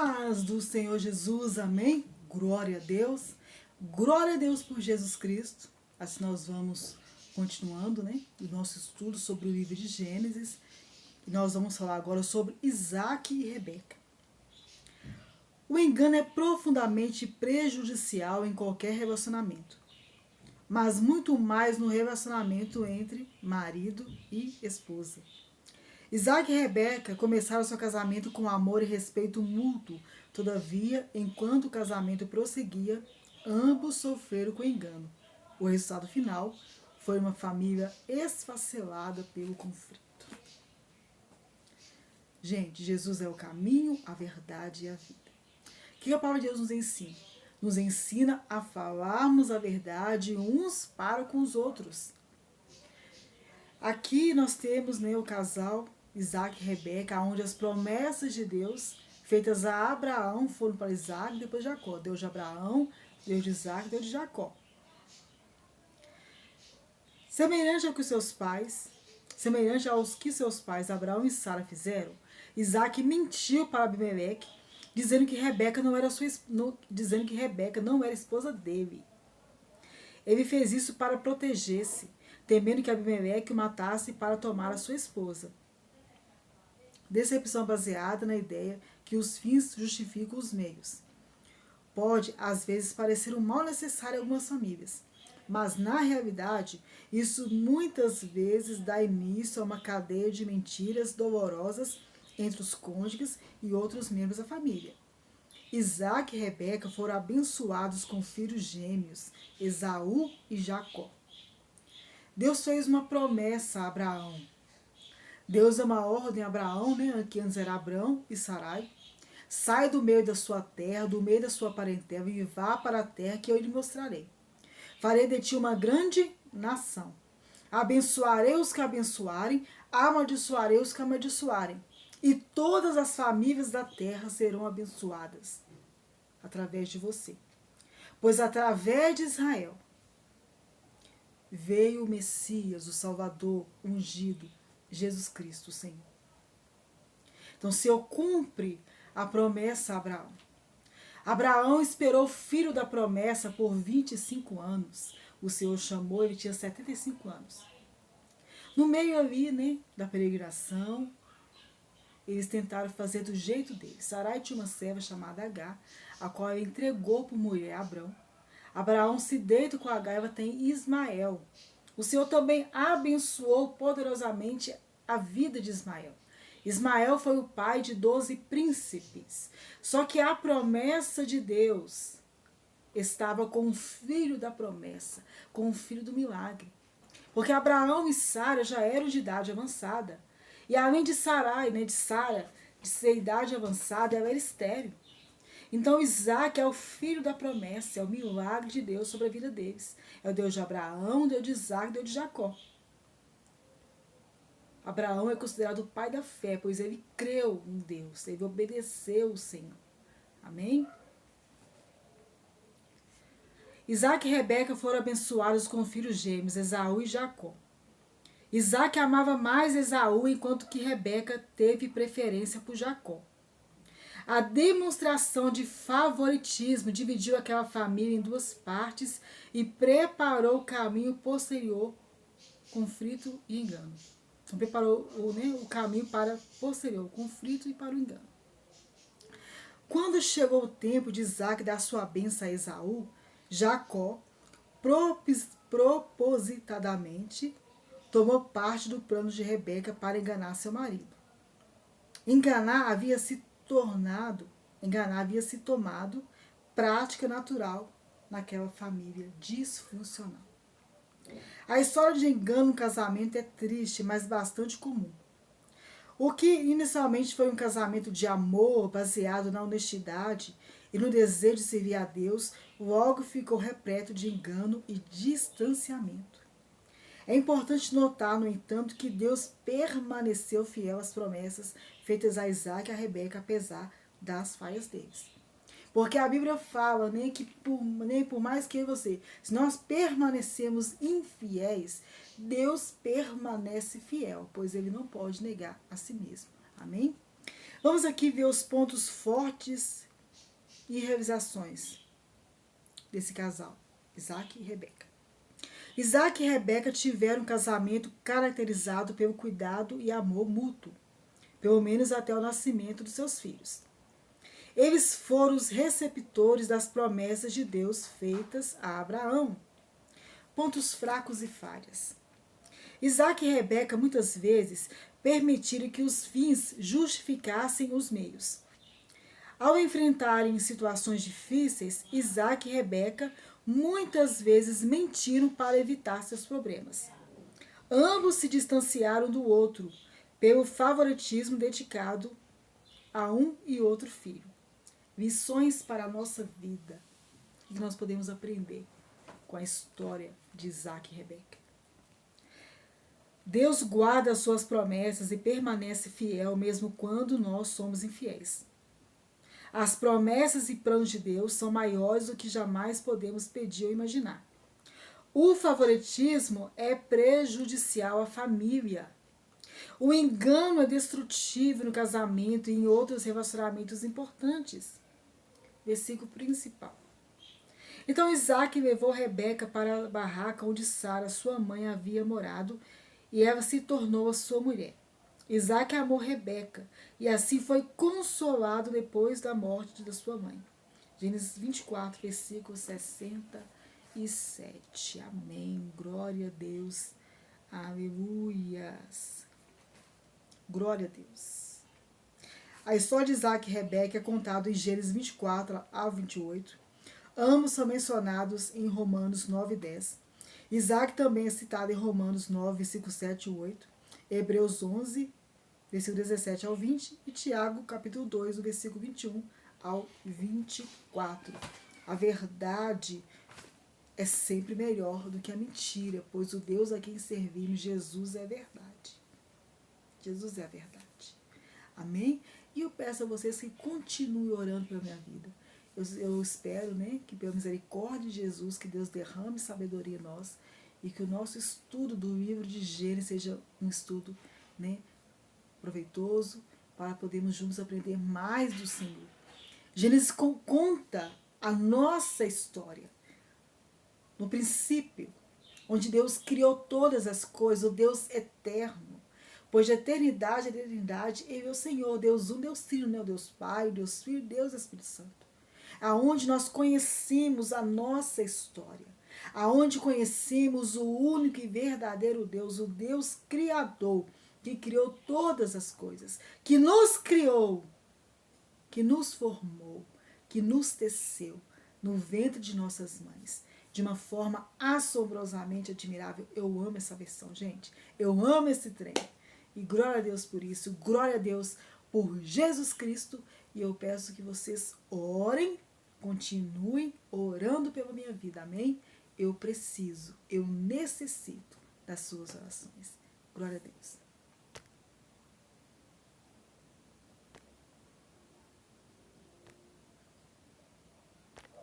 Paz do Senhor Jesus, amém? Glória a Deus. Glória a Deus por Jesus Cristo. Assim nós vamos continuando, né? O nosso estudo sobre o livro de Gênesis. E nós vamos falar agora sobre Isaac e Rebeca. O engano é profundamente prejudicial em qualquer relacionamento, mas muito mais no relacionamento entre marido e esposa. Isaac e Rebeca começaram seu casamento com amor e respeito mútuo. Todavia, enquanto o casamento prosseguia, ambos sofreram com engano. O resultado final foi uma família esfacelada pelo conflito. Gente, Jesus é o caminho, a verdade e a vida. O que a palavra de Deus nos ensina? Nos ensina a falarmos a verdade uns para com os outros. Aqui nós temos, né, o casal Isaac e Rebeca, onde as promessas de Deus feitas a Abraão foram para Isaac e depois Jacó. Deus de Abraão, Deus de Isaac, Deus de Jacó. Semelhante aos que seus pais Abraão e Sara fizeram, Isaac mentiu para Abimeleque, dizendo que Rebeca não era esposa dele. Ele fez isso para proteger-se, temendo que Abimeleque o matasse para tomar a sua esposa. Decepção baseada na ideia que os fins justificam os meios. Pode, às vezes, parecer um mal necessário em algumas famílias, mas, na realidade, isso muitas vezes dá início a uma cadeia de mentiras dolorosas entre os cônjuges e outros membros da família. Isaac e Rebeca foram abençoados com filhos gêmeos, Esaú e Jacó. Deus fez uma promessa a Abraão. Deus deu uma ordem a Abraão, né, que antes era Abrão e Sarai. Sai do meio da sua terra, do meio da sua parentela, e vá para a terra que eu lhe mostrarei. Farei de ti uma grande nação. Abençoarei os que abençoarem, amaldiçoarei os que amaldiçoarem. E todas as famílias da terra serão abençoadas através de você. Pois através de Israel veio o Messias, o Salvador, ungido, Jesus Cristo, Senhor. Então, o Senhor cumpre a promessa a Abraão. Abraão esperou o filho da promessa por 25 anos. O Senhor chamou, ele tinha 75 anos. No meio ali, né, da peregrinação, eles tentaram fazer do jeito deles. Sarai tinha uma serva chamada Agar, a qual ele entregou por mulher a Abraão. Abraão se deita com Agar e ela tem Ismael. O Senhor também abençoou poderosamente a vida de Ismael. Ismael foi o pai de 12 príncipes. Só que a promessa de Deus estava com o filho da promessa, com o filho do milagre. Porque Abraão e Sara já eram de idade avançada. E além de Sarai, né, de Sara, de ser idade avançada, ela era estéril. Então Isaac é o filho da promessa, é o milagre de Deus sobre a vida deles. É o Deus de Abraão, Deus de Isaac, Deus de Jacó. Abraão é considerado o pai da fé, pois ele creu em Deus, ele obedeceu o Senhor. Amém? Isaac e Rebeca foram abençoados com filhos gêmeos, Esaú e Jacó. Isaac amava mais Esaú, enquanto que Rebeca teve preferência por Jacó. A demonstração de favoritismo dividiu aquela família em duas partes e preparou o caminho posterior, conflito e engano. Então preparou o caminho para posterior, o conflito e para o engano. Quando chegou o tempo de Isaac dar sua bênção a Esaú, Jacó, propositadamente, tomou parte do plano de Rebeca para enganar seu marido. Enganar havia se tomado prática natural naquela família disfuncional. A história de engano no casamento é triste, mas bastante comum. O que inicialmente foi um casamento de amor baseado na honestidade e no desejo de servir a Deus, logo ficou repleto de engano e distanciamento. É importante notar, no entanto, que Deus permaneceu fiel às promessas feitas a Isaac e a Rebeca, apesar das falhas deles. Porque a Bíblia fala, né, que por mais que se nós permanecemos infiéis, Deus permanece fiel, pois ele não pode negar a si mesmo. Amém? Vamos aqui ver os pontos fortes e realizações desse casal, Isaac e Rebeca. Isaac e Rebeca tiveram um casamento caracterizado pelo cuidado e amor mútuo, pelo menos até o nascimento dos seus filhos. Eles foram os receptores das promessas de Deus feitas a Abraão. Pontos fracos e falhas. Isaac e Rebeca muitas vezes permitiram que os fins justificassem os meios. Ao enfrentarem situações difíceis, Isaac e Rebeca muitas vezes mentiram para evitar seus problemas. Ambos se distanciaram do outro pelo favoritismo dedicado a um e outro filho. Lições para a nossa vida que nós podemos aprender com a história de Isaac e Rebeca. Deus guarda as suas promessas e permanece fiel mesmo quando nós somos infiéis. As promessas e planos de Deus são maiores do que jamais podemos pedir ou imaginar. O favoritismo é prejudicial à família. O engano é destrutivo no casamento e em outros relacionamentos importantes. Versículo principal. Então Isaac levou Rebeca para a barraca onde Sara, sua mãe, havia morado, e ela se tornou a sua mulher. Isaac amou Rebeca, e assim foi consolado depois da morte da sua mãe. Gênesis 24, versículo 67. Amém. Glória a Deus. Aleluias. Glória a Deus. A história de Isaac e Rebeca é contada em Gênesis 24 a 28. Ambos são mencionados em Romanos 9 e 10. Isaac também é citado em Romanos 9, versículo 7 e 8. Hebreus 11, versículo 17 ao 20. E Tiago, capítulo 2, do versículo 21 ao 24. A verdade é sempre melhor do que a mentira, pois o Deus a quem servimos, Jesus, é a verdade. Jesus é a verdade. Amém? E eu peço a vocês que continuem orando pela minha vida. Eu espero, né, que pela misericórdia de Jesus, que Deus derrame sabedoria em nós e que o nosso estudo do livro de Gênesis seja um estudo, né, proveitoso para podermos juntos aprender mais do Senhor. Gênesis conta a nossa história. No princípio, onde Deus criou todas as coisas, o Deus eterno. Pois de eternidade a eternidade, Ele é o Senhor, Deus um, Deus Trino, né? O Deus Pai, o Deus Filho, Deus Espírito Santo. Aonde nós conhecemos a nossa história. Aonde conhecemos o único e verdadeiro Deus, o Deus Criador, que criou todas as coisas, que nos criou, que nos formou, que nos teceu no ventre de nossas mães, de uma forma assombrosamente admirável. Eu amo essa versão, gente. Eu amo esse trem. E glória a Deus por isso, glória a Deus por Jesus Cristo. E eu peço que vocês orem, continuem orando pela minha vida, amém? Eu preciso, eu necessito das suas orações. Glória a Deus.